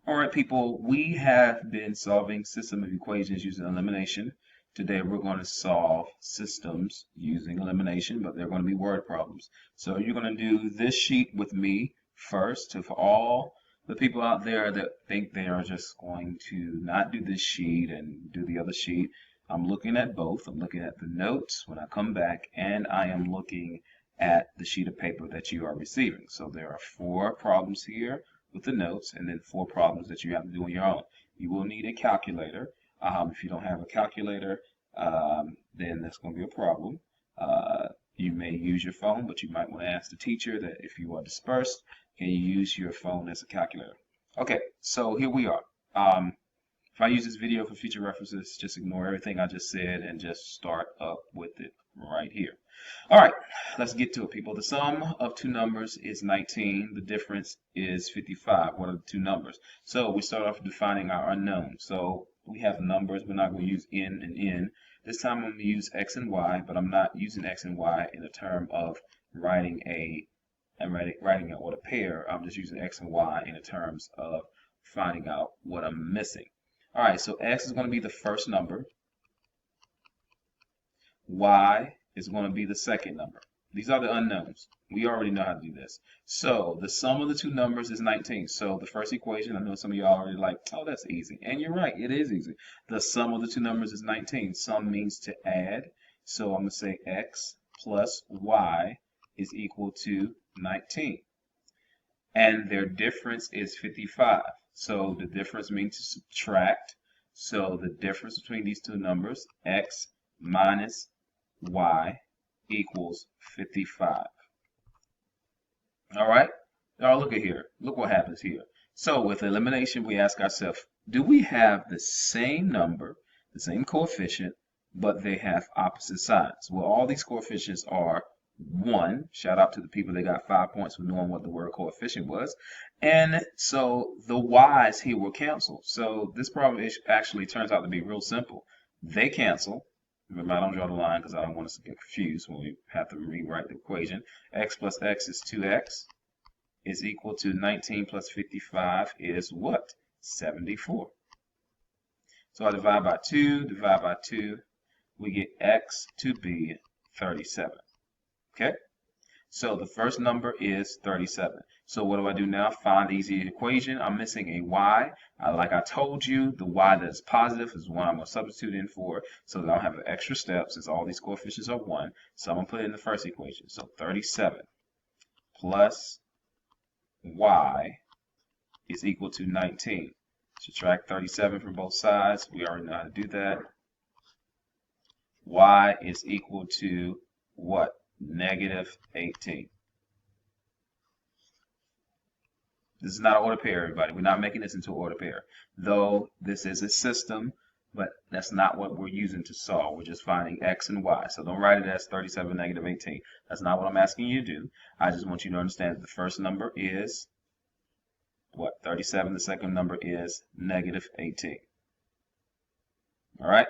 All right, people, we have been solving system of equations using elimination. Today we're going to solve systems using elimination, but they're going to be word problems. So you're going to do this sheet with me first. So for all the people out there that think they are just going to not do this sheet and do the other sheet, I'm looking at both. I'm looking at the notes when I come back, and I am looking at the sheet of paper that you are receiving. So there are 4 problems here with the notes, and then 4 problems that you have to do on your own. You will need a calculator. If you don't have a calculator, then that's going to be a problem. You may use your phone, but you might want to ask the teacher that if you are dispersed, can you use your phone as a calculator? Okay, so here we are. If I use this video for future references, just ignore everything I just said and just start up with it right here. All right, let's get to it, people. The sum of 2 numbers is 19. The difference is 55. What are the 2 numbers? So we start off defining our unknown. So we have numbers. We're not going to use n and n. This time I'm going to use x and y, but I'm not using x and y in a term of writing out what a pair. I'm just using x and y in the terms of finding out what I'm missing. All right, so x is going to be the first number. Y is going to be the second number. These are the unknowns. We already know how to do this. So the sum of the 2 numbers is 19. So the first equation, I know some of y'all already like, oh, that's easy. And you're right, it is easy. The sum of the 2 numbers is 19. Sum means to add. So I'm going to say x plus y is equal to 19. And their difference is 55. So the difference means to subtract. So the difference between these 2 numbers, x minus y equals 55. All right? Now look at here. Look what happens here. So with elimination, we ask ourselves, do we have the same number, the same coefficient, but they have opposite sides? Well, all these coefficients are 1. Shout out to the people that got 5 points for knowing what the word coefficient was. And so the y's here will cancel. So this problem actually turns out to be real simple. They cancel. Remember, I don't draw the line because I don't want us to get confused when we have to rewrite the equation. X plus x is 2x is equal to 19 plus 55 is what? 74. So I divide by 2, we get x to be 37. Okay? So the first number is 37. So what do I do now? Find the easy equation. I'm missing a y. Like I told you, the y that is positive is one I'm going to substitute in for, so that I'll have an extra step since all these coefficients are 1. So I'm going to put it in the first equation. So 37 plus y is equal to 19. Subtract 37 from both sides. We already know how to do that. Y is equal to what? Negative 18. This is not an order pair, everybody. We're not making this into an order pair. Though this is a system, but that's not what we're using to solve. We're just finding x and y. So don't write it as 37 negative 18. That's not what I'm asking you to do. I just want you to understand that the first number is what? 37. The second number is negative 18. All right?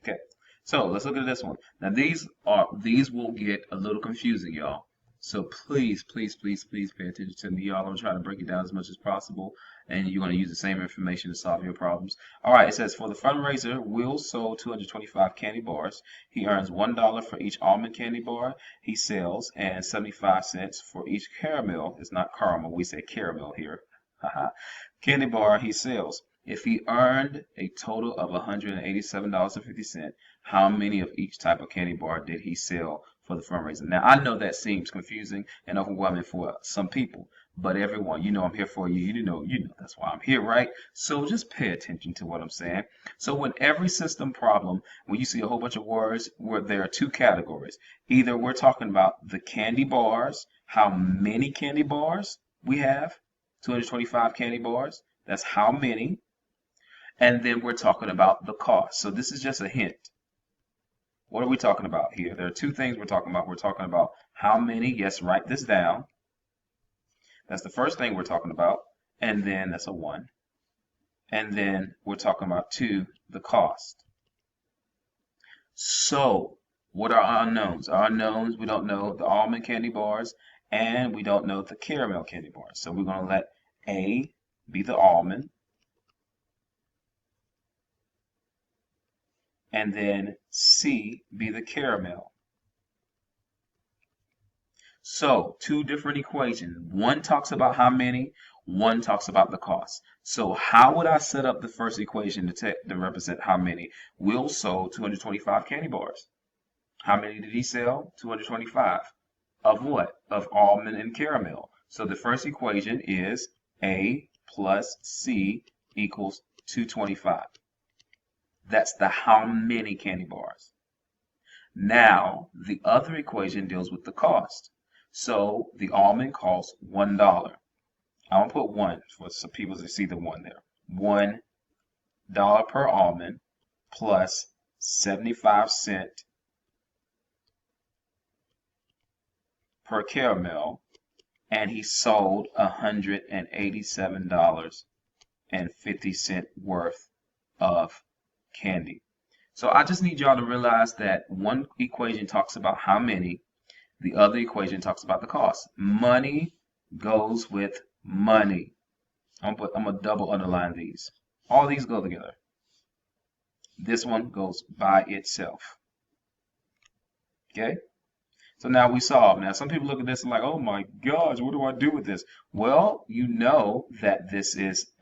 Okay. So let's look at this one. Now these will get a little confusing, y'all. So please pay attention to me, y'all. I'm trying to break it down as much as possible, and you're going to use the same information to solve your problems. All right, it says for the fundraiser, Will sold 225 candy bars. He earns $1 for each almond candy bar he sells, and 75 cents for each caramel. It's not caramel, we say caramel here. Candy bar he sells. If he earned a total of $187.50, how many of each type of candy bar did he sell for the fundraiser? Now, I know that seems confusing and overwhelming for some people, but everyone, you know I'm here for you. You know that's why I'm here, right? So just pay attention to what I'm saying. So in every system problem, when you see a whole bunch of words where there are 2 categories, either we're talking about the candy bars, how many candy bars we have, 225 candy bars, that's how many. And then we're talking about the cost. So this is just a hint. What are we talking about here? There are 2 things we're talking about. We're talking about how many. Yes, write this down. That's the first thing we're talking about. And then that's a 1. And then we're talking about 2, the cost. So what are our unknowns? Our unknowns, we don't know the almond candy bars, and we don't know the caramel candy bars. So we're going to let A be the almond, and then C be the caramel. So, two different equations. One talks about how many, one talks about the cost. So, how would I set up the first equation to represent how many? Will sold 225 candy bars. How many did he sell? 225. Of what? Of almond and caramel. So, the first equation is A plus C equals 225. That's the how many candy bars. Now, the other equation deals with the cost. So the almond costs $1. I'm gonna put 1 for some people to see the 1 there. $1 per almond plus 75 cents per caramel, and he sold $187.50 worth of candy. So I just need y'all to realize that one equation talks about how many, the other equation talks about the cost. Money goes with money. I'm gonna double underline these. All these go together. This one goes by itself. Okay? So now we solve. Now some people look at this and like, oh my gosh, what do I do with this? Well, you know that this is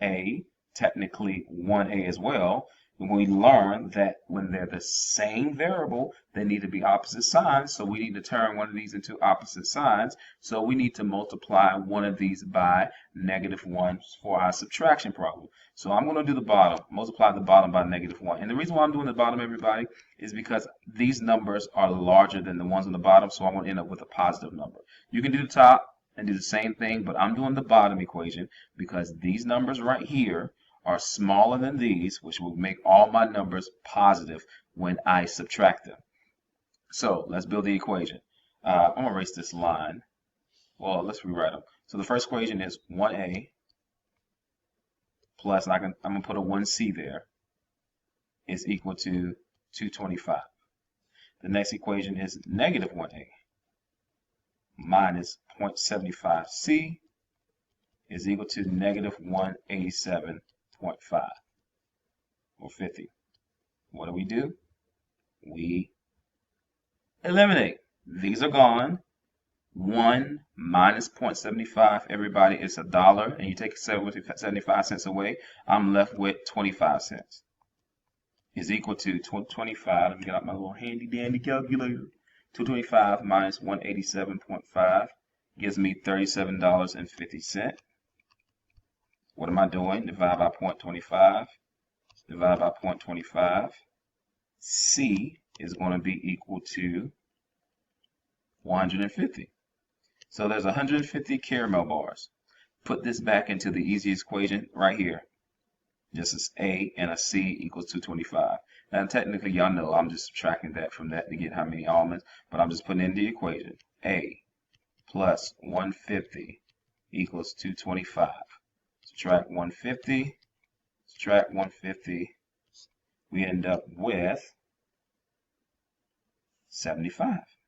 technically 1A as well. We learn that when they're the same variable, they need to be opposite signs. So we need to turn one of these into opposite signs. So we need to multiply one of these by -1 for our subtraction problem. So I'm going to do the bottom, multiply the bottom by -1. And the reason why I'm doing the bottom, everybody, is because these numbers are larger than the ones on the bottom. So I want to end up with a positive number. You can do the top and do the same thing, but I'm doing the bottom equation because these numbers right here are smaller than these, which will make all my numbers positive when I subtract them. So let's build the equation. I'm going to erase this line. Well, let's rewrite them. So the first equation is 1A plus, I'm going to put a 1C there, is equal to 225. The next equation is -1A minus 0.75C is equal to -187.5 or 50. What do? We eliminate. These are gone. 1 minus 0.75, everybody, is $1, and you take 75 cents away. I'm left with 25 cents. Is equal to 225. Let me get out my little handy dandy calculator. 225 minus 187.5 gives me $37.50. What am I doing? Divide by 0.25. Divide by 0.25. C is going to be equal to 150. So there's 150 caramel bars. Put this back into the easiest equation right here. This is A and a C equals 225. Now technically y'all know I'm just subtracting that from that to get how many almonds, but I'm just putting in the equation. A plus 150 equals 225. Subtract 150, subtract 150, we end up with 75.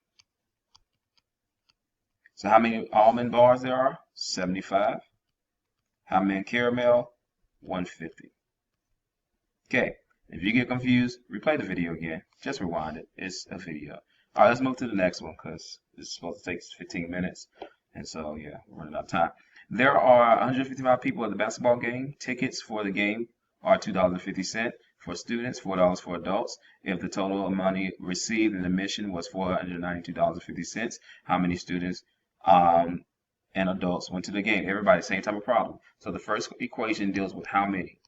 So how many almond bars there are? 75. How many caramel? 150. Okay, if you get confused, replay the video again. Just rewind it. It's a video. All right, let's move to the next one because it's supposed to take 15 minutes. And so, yeah, we're running out of time. There are 155 people at the basketball game. Tickets for the game are $2.50 for students, $4 for adults. If the total money received in admission was $492.50, how many students and adults went to the game? Everybody, same type of problem. So the first equation deals with how many.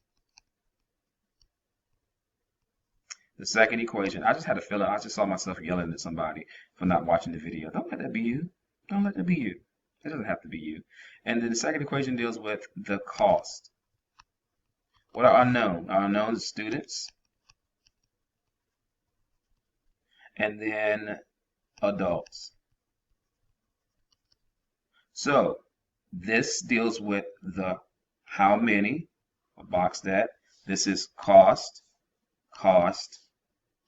The second equation, I just had a feeling, I just saw myself yelling at somebody for not watching the video. Don't let that be you. Don't let that be you. It doesn't have to be you. And then the second equation deals with the cost. What are unknown? Our unknown is students. And then adults. So this deals with the how many, I'll box that. This is cost, cost,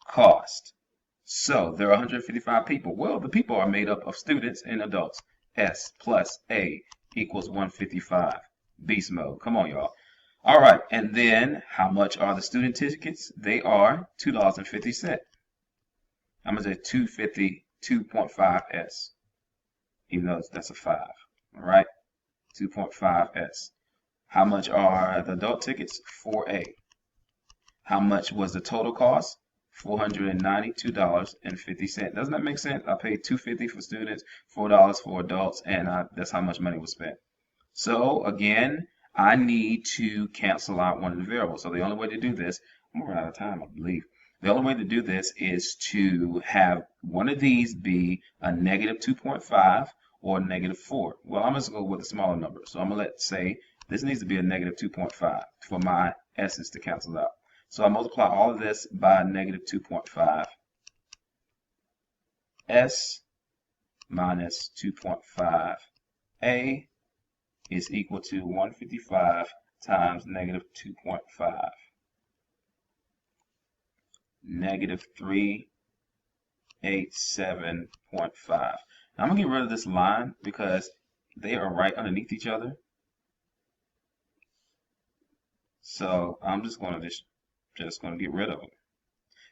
cost. So there are 155 people. Well, the people are made up of students and adults. S plus A equals 155. Beast mode. Come on, y'all. All right, and then how much are the student tickets? They are $2.50. I'm gonna say 250, 2.5s, even though that's a 5. All right, 2.5s. How much are the adult tickets? 4A. How much was the total cost? $492.50. Doesn't that make sense? I paid $2.50 for students, $4 for adults, and that's how much money was spent. So again, I need to cancel out one of the variables. So the only way to do this, I'm gonna run out of time, I believe. The only way to do this is to have one of these be a negative 2.5 or a negative 4. Well, I'm just going to go with a smaller number. So I'm going to say this needs to be a negative 2.5 for my s's to cancel out. So I multiply all of this by negative 2.5. S minus 2.5 A is equal to 155 times negative 2.5. Negative 387.5. Now I'm going to get rid of this line because they are right underneath each other. So I'm just going to get rid of them.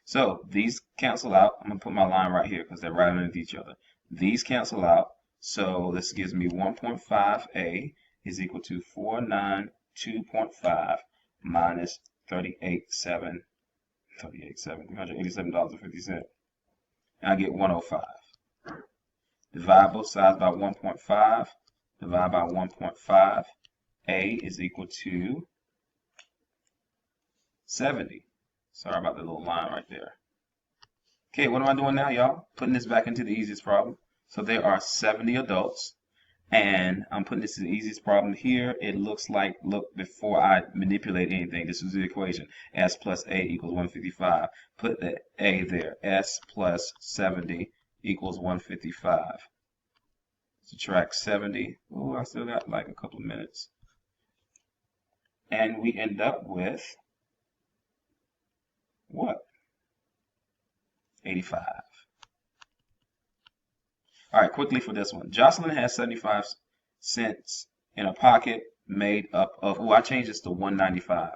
So these cancel out. I'm going to put my line right here because they're right underneath each other. These cancel out. So this gives me 1.5a is equal to 492.5 minus $387.50. And I get 105. Divide both sides by 1.5. Divide by 1.5. A is equal to 70. Sorry about the little line right there. Okay, what am I doing now, y'all? Putting this back into the easiest problem. So there are 70 adults, and I'm putting this in the easiest problem here. It looks like, look, before I manipulate anything, this is the equation. S plus A equals 155. Put the A there. S plus 70 equals 155. Subtract 70. Oh, I still got like a couple of minutes. And we end up with what? 85. All right, quickly for this one. Jocelyn has 75 cents in a pocket made up of, oh, I changed this to 195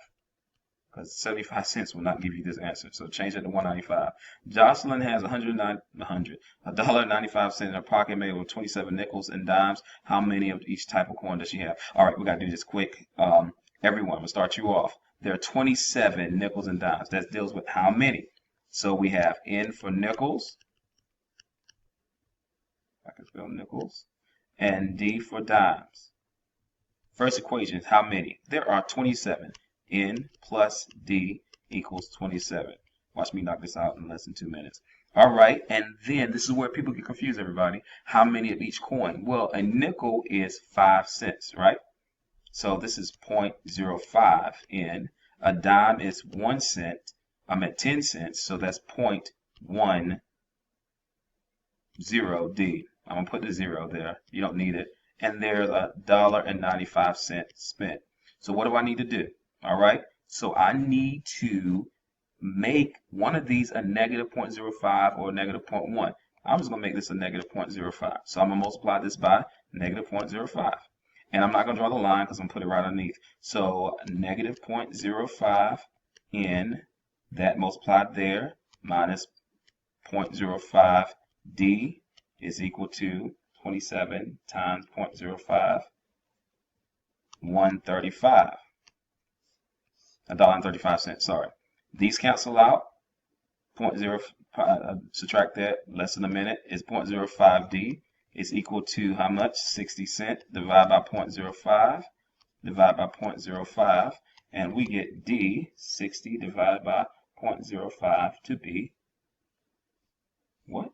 because 75 cents will not give you this answer. So change it to 195. Jocelyn has $1.95 in her pocket made up of 27 nickels and dimes. How many of each type of coin does she have? All right, we got to do this quick. Everyone, we'll start you off. There are 27 nickels and dimes. That deals with how many? So we have N for nickels. I can spell nickels. And D for dimes. First equation is how many? There are 27. N plus D equals 27. Watch me knock this out in less than 2 minutes. All right, and then this is where people get confused, everybody. How many of each coin? Well, a nickel is 5 cents, right? So this is 0.05 N. A dime is 1 cent. I'm at 10 cents, so that's 0.10 D. I'm going to put the 0 there. You don't need it. And there's $1.95 spent. So what do I need to do? All right. So I need to make one of these a negative 0.05 or a negative 0.1. I'm just going to make this a negative 0.05. So I'm going to multiply this by negative 0.05. And I'm not going to draw the line because I'm going to put it right underneath. So negative 0.05 N, that multiplied there, minus 0.05 D is equal to 27 times 0.05, $1.35. $1.35, sorry. These cancel out. 0.0, subtract that, less than a minute, is 0.05 D is equal to how much? 60 cents. Divide by 0.05, divide by 0.05, and we get D, 60 divided by 0.05 to be what?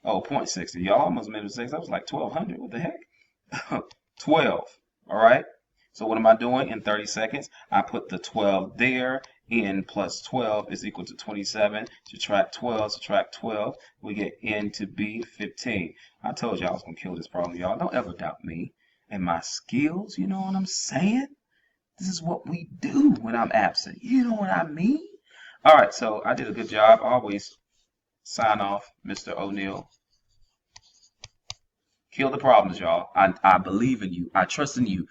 Oh, 0.60. Y'all almost made mistakes. I was like 1200. What the heck? 12. All right. So what am I doing in 30 seconds? I put the 12 there. N plus 12 is equal to 27. Subtract 12. We get N to be 15. I told you I was going to kill this problem, y'all. Don't ever doubt me and my skills. You know what I'm saying? This is what we do when I'm absent. You know what I mean? All right. So I did a good job. Always sign off, Mr. O'Neal. Kill the problems, y'all. I believe in you. I trust in you.